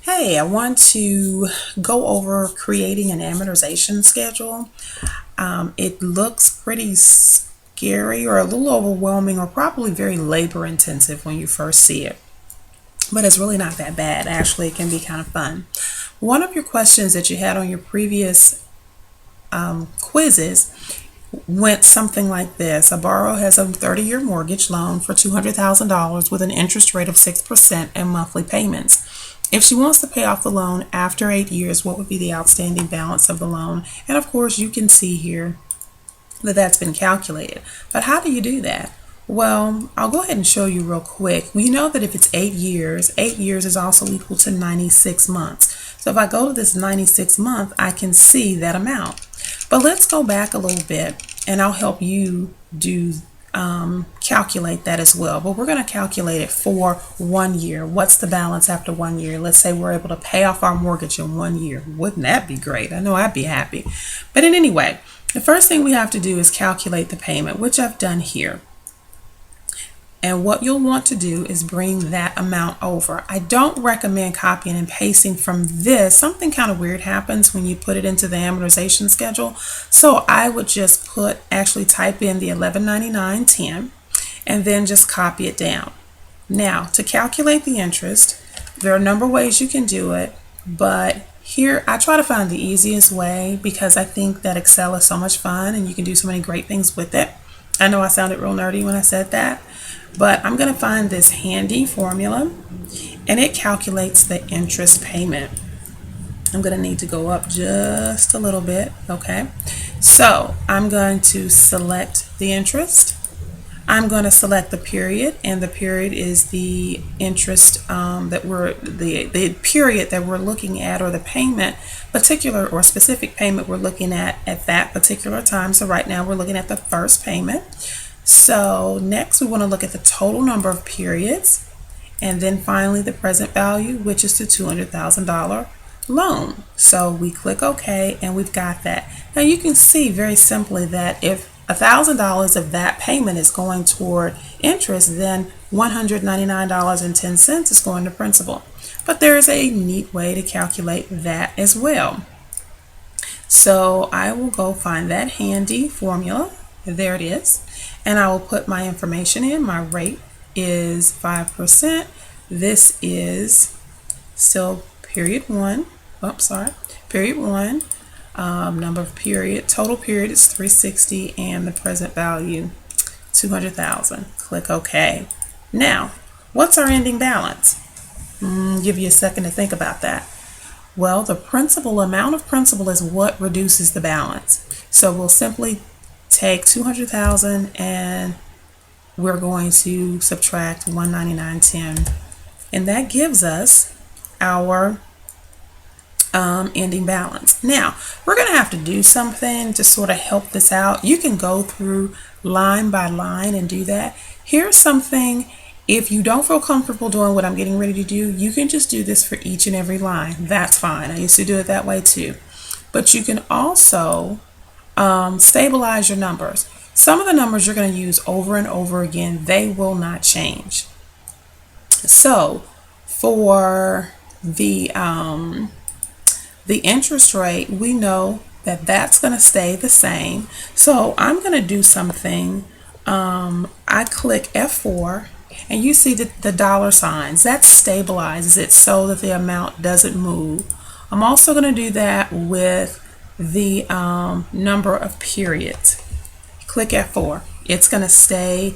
Hey, I want to go over creating an amortization schedule. It looks pretty scary or a little overwhelming or probably very labor intensive when you first see it, but it's really not that bad. Actually, it can be kind of fun. One of your questions that you had on your previous quizzes went something like this. A borrower has a 30-year mortgage loan for $200,000 with an interest rate of 6% and monthly payments. If she wants to pay off the loan after 8 years, what would be the outstanding balance of the loan? And of course, you can see here that that's been calculated. But how do you do that? Well, I'll go ahead and show you real quick. We know that if it's 8 years is also equal to 96 months. So if I go to this 96 month, I can see that amount. But let's go back a little bit and I'll help you calculate that as well. But we're going to calculate it for 1 year. What's the balance after 1 year? Let's say we're able to pay off our mortgage in 1 year. Wouldn't that be great? I know I'd be happy. But in any way, the first thing we have to do is calculate the payment, which I've done here. And what you'll want to do is bring that amount over. I don't recommend copying and pasting from this. Something kind of weird happens when you put it into the amortization schedule. So I would just actually type in the $1199.10 and then just copy it down. Now, to calculate the interest, there are a number of ways you can do it, but here I try to find the easiest way because I think that Excel is so much fun and you can do so many great things with it. I know I sounded real nerdy when I said that. But I'm going to find this handy formula and it calculates the interest payment. I'm going to need to go up just a little bit. Okay, so I'm going to select the interest. I'm going to select the period, and the period is the interest the period that we're looking at, or the payment, particular or specific payment we're looking at that particular time. So right now we're looking at the first payment. So next we want to look at the total number of periods, and then finally the present value, which is the $200,000 loan. So we click OK and we've got that. Now you can see very simply that if $1,000 of that payment is going toward interest, then $199.10 is going to principal. But there is a neat way to calculate that as well. So I will go find that handy formula. There it is. And I will put my information in. My rate is 5%. This is still period one. Period one. Number of period. Total period is 360 and the present value 200,000. Click OK. Now, what's our ending balance? Give you a second to think about that. Well, the amount of principal is what reduces the balance. So we'll simply take 200,000 and we're going to subtract 199.10, and that gives us our ending balance. Now we're going to have to do something to sort of help this out. You can go through line by line and do that. Here's something. If you don't feel comfortable doing what I'm getting ready to do, you can just do this for each and every line. That's fine. I used to do it that way too. But you can also stabilize your numbers. Some of the numbers you're going to use over and over again, they will not change. So for the interest rate, we know that that's going to stay the same. So I'm going to do something. I click F4 and you see the dollar signs. That stabilizes it so that the amount doesn't move. I'm also going to do that with the number of periods. Click F4. It's going to stay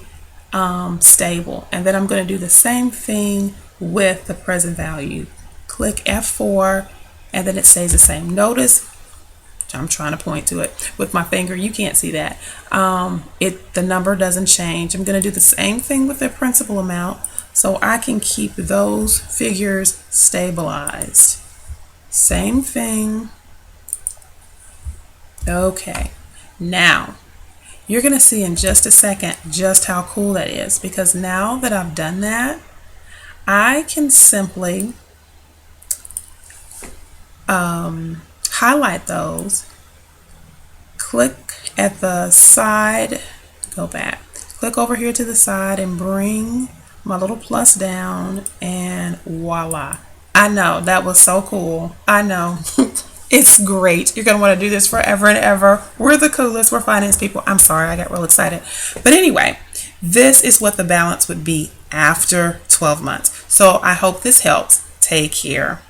stable. And then I'm going to do the same thing with the present value. Click F4 and then it stays the same. Notice I'm trying to point to it with my finger. You can't see that. The number doesn't change. I'm going to do the same thing with the principal amount so I can keep those figures stabilized. Same thing. Okay, now you're going to see in just a second just how cool that is, because now that I've done that, I can simply highlight those, click at the side, go back, click over here to the side and bring my little plus down, and voila, I know, that was so cool. I know. It's great. You're going to want to do this forever and ever. We're the coolest. We're finance people. I'm sorry, I got real excited. But anyway, this is what the balance would be after 12 months. So I hope this helps. Take care.